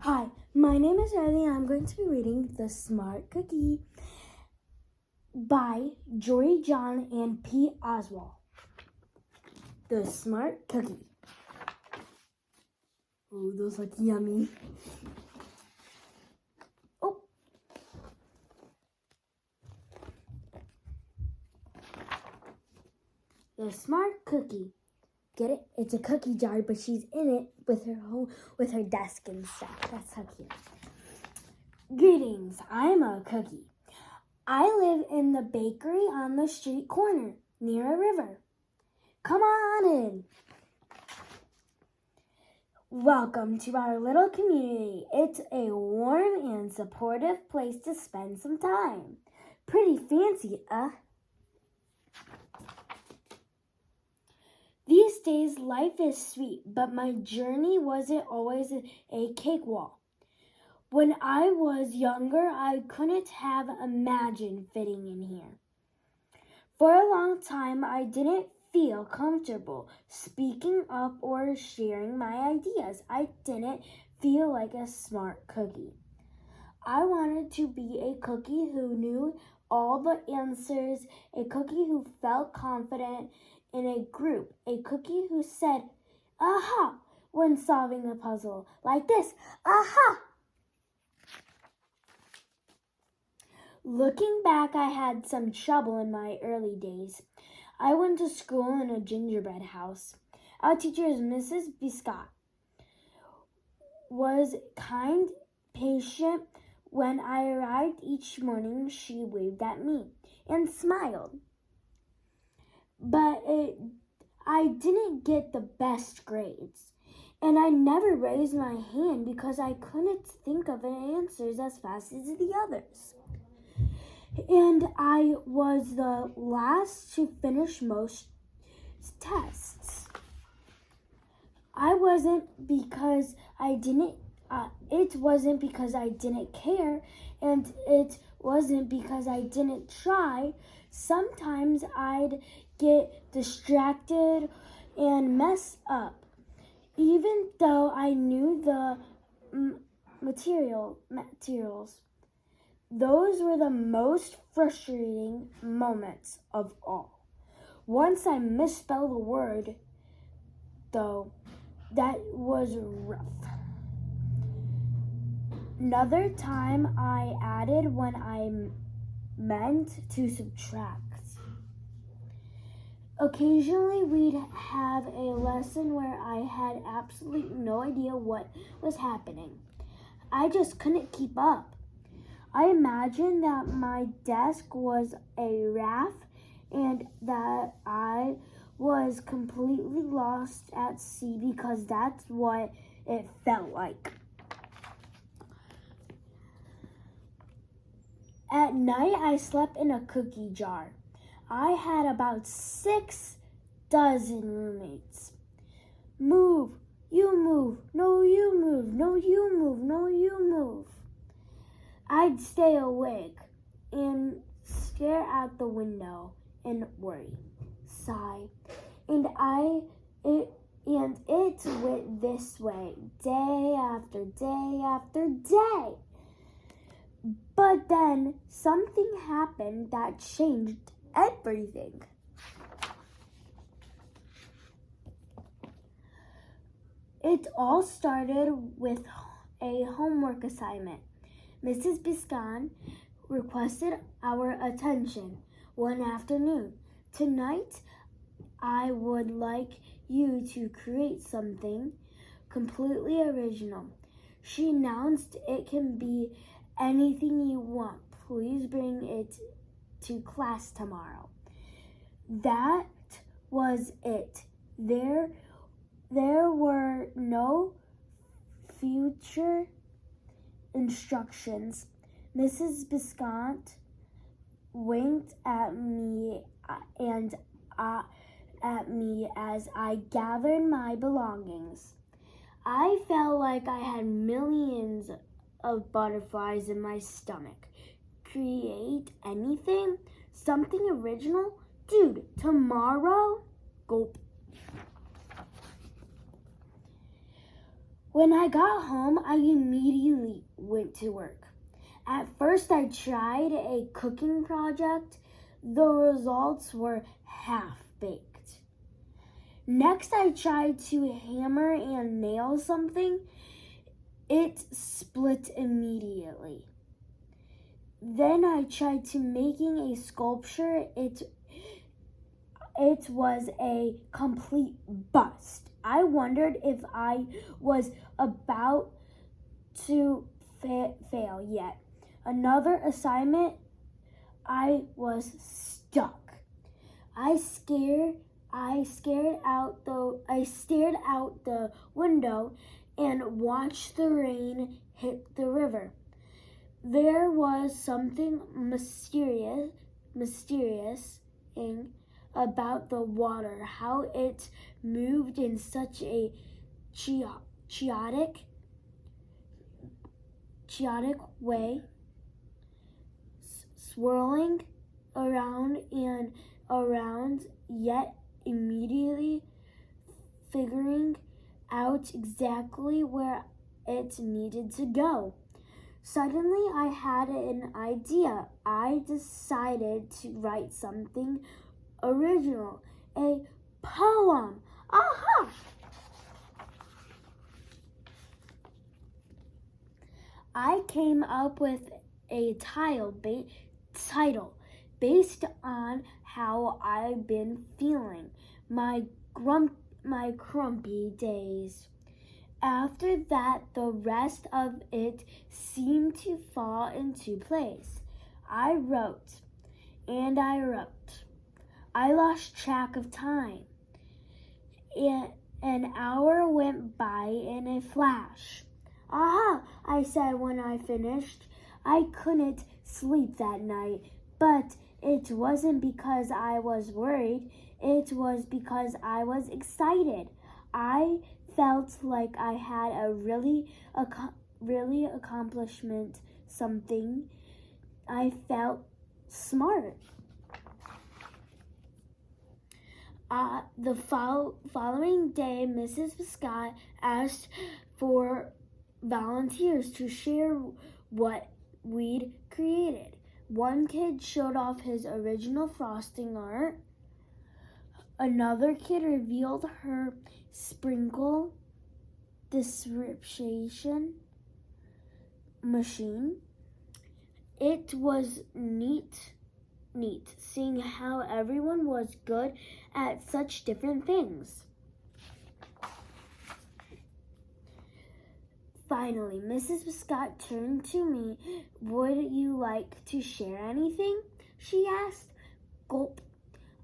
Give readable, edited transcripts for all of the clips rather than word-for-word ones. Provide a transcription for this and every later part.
Hi, my name is Riley and I'm going to be reading The Smart Cookie by Jory John and P. Oswald. The Smart Cookie. Oh, those look yummy. Oh. The Smart Cookie. Get it? It's a cookie jar, but she's in it with her desk and stuff. That's how cute. Greetings, I'm a cookie. I live in the bakery on the street corner near a river. Come on in. Welcome to our little community. It's a warm and supportive place to spend some time. Pretty fancy, These days, life is sweet, but my journey wasn't always a cakewalk. When I was younger, I couldn't have imagined fitting in here. For a long time, I didn't feel comfortable speaking up or sharing my ideas. I didn't feel like a smart cookie. I wanted to be a cookie who knew all the answers, a cookie who felt confident in a group, a cookie who said, aha, when solving a puzzle, like this, aha. Looking back, I had some trouble in my early days. I went to school in a gingerbread house. Our teacher, Mrs. Biscott, was kind, patient. When I arrived each morning, she waved at me and smiled. But I didn't get the best grades, and I never raised my hand because I couldn't think of answers as fast as the others. And I was the last to finish most tests. It wasn't because I didn't care, and it wasn't because I didn't try. Sometimes I'd get distracted and mess up, even though I knew the materials. Those were the most frustrating moments of all. Once I misspelled a word, though, that was rough. Another time I added when I meant to subtract. Occasionally we'd have a lesson where I had absolutely no idea what was happening. I just couldn't keep up. I imagined that my desk was a raft and that I was completely lost at sea because that's what it felt like. At night, I slept in a cookie jar. I had about 6 dozen roommates. Move, you move, no you move, no you move, no you move. I'd stay awake and stare out the window and worry, sigh, and it went this way day after day after day. But then something happened that changed everything. It all started with a homework assignment. Mrs. Biscan requested our attention one afternoon. Tonight, I would like you to create something completely original. She announced it can be anything you want. Please bring it to class tomorrow. That was it. There were no future instructions. Mrs. Biscant winked at me as I gathered my belongings. I felt like I had millions of butterflies in my stomach. Create anything? Something original? Dude, tomorrow? Gulp. When I got home, I immediately went to work. At first, I tried a cooking project. The results were half-baked. Next, I tried to hammer and nail something. It split immediately. Then I tried to making a sculpture. It was a complete bust. I wondered if I was about to fail yet. Another assignment, I was stuck. I stared out the window and watched the rain hit the river. There was something mysterious about the water, how it moved in such a chaotic way, swirling around and around, yet immediately figuring out exactly where it needed to go. Suddenly, I had an idea. I decided to write something original, a poem. Aha! I came up with a title based on how I've been feeling, my crumpy days. After that, the rest of it seemed to fall into place. I wrote, and I wrote. I lost track of time. An hour went by in a flash. Aha, I said when I finished. I couldn't sleep that night, but it wasn't because I was worried. It was because I was excited. I felt like I had really accomplishment something. I felt smart. The following day, Mrs. Scott asked for volunteers to share what we'd created. One kid showed off his original frosting art. Another kid revealed her sprinkle distribution machine. It was neat seeing how everyone was good at such different things. Finally, Mrs. Scott turned to me. Would you like to share anything? She asked. Gulp.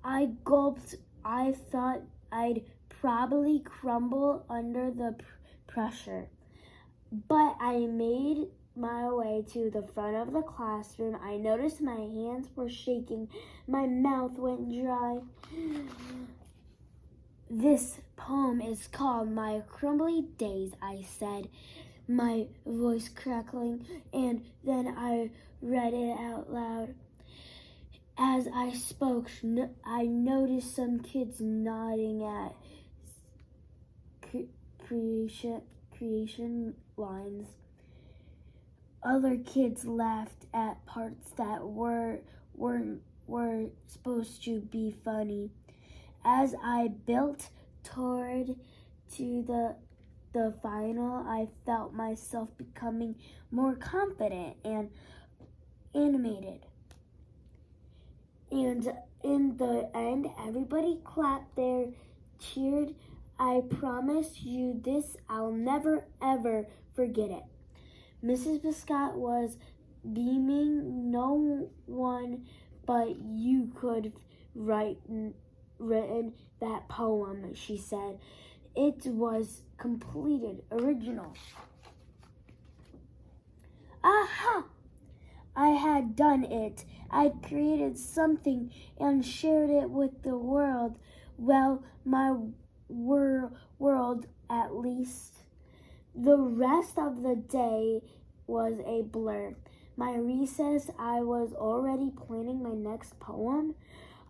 I gulped. I thought I'd probably crumble under the pressure. But I made my way to the front of the classroom. I noticed my hands were shaking. My mouth went dry. This poem is called My Crumbly Days, I said, my voice crackling, and then I read it out loud. As I spoke, I noticed some kids nodding at creation lines. Other kids laughed at parts that weren't supposed to be funny. As I built toward to the final, I felt myself becoming more confident and animated. And in the end, everybody clapped their cheered. I promise you this, I'll never ever forget it. Mrs. Scott was beaming. No one but you could written that poem, she said. It was completed, original. Aha! I had done it. I created something and shared it with the world. Well, my world at least. The rest of the day was a blur. My recess, I was already planning my next poem.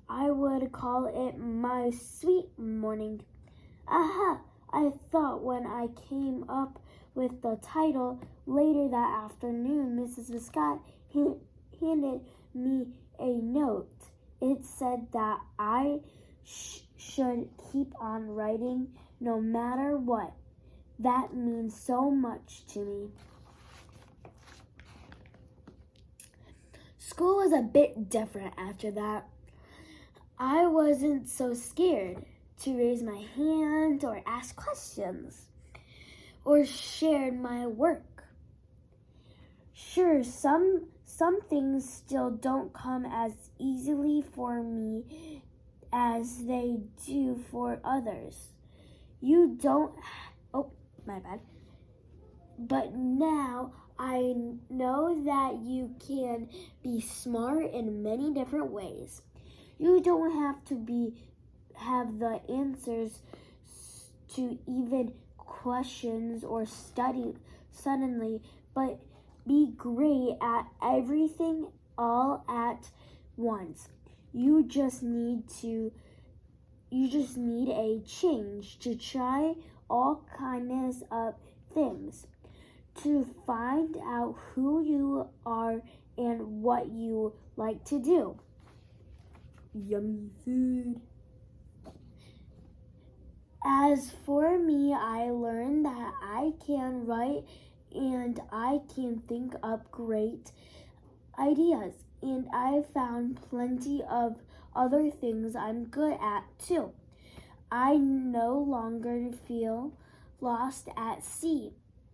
I would call it My Sweet Morning. Aha! I thought when I came up with the title. Later that afternoon, Mrs. Viscott handed me a note. It said that I should keep on writing no matter what. That means so much to me. School was a bit different after that. I wasn't so scared to raise my hand or ask questions or share my work. Sure, some things still don't come as easily for me as they do for others. You don't, oh, my bad. But now I know that you can be smart in many different ways. You don't have to have the answers to even questions or study suddenly, but be great at everything all at once. You just need a change to try all kinds of things, to find out who you are and what you like to do. Yummy food. As for me, I learned that I can write and I can think up great ideas, and I found plenty of other things I'm good at too. I no longer feel lost at sea.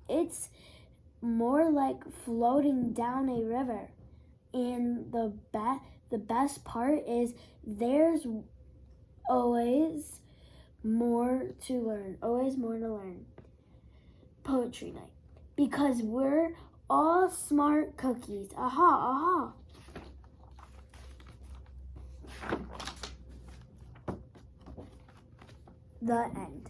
It's more like floating down a river. And the best part is there's always more to learn. Always more to learn. Poetry night. Because we're all smart cookies. Aha, aha. The end.